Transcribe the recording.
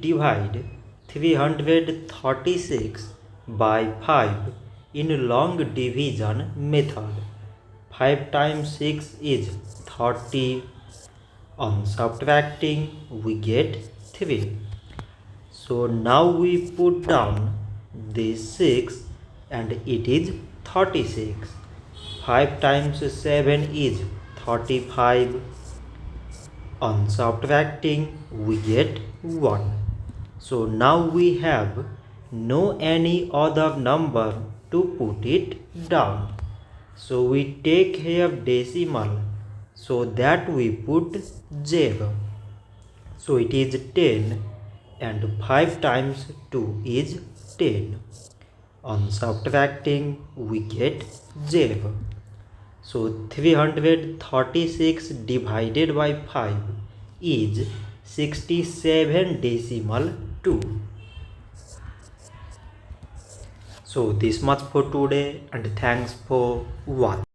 Divide 336 by 5 in long division method. 5 times 6 is 30. On subtracting we get 3. So now we put down this 6 and it is 36. 5 times 7 is 35. On subtracting we get 1. So now we have no any other number to put it down. So we take here decimal, so that we put 0. So it is 10 and 5 times 2 is 10. On subtracting we get 0. So 336 divided by 5 is 67 decimal 2. So this much for today and thanks for watching.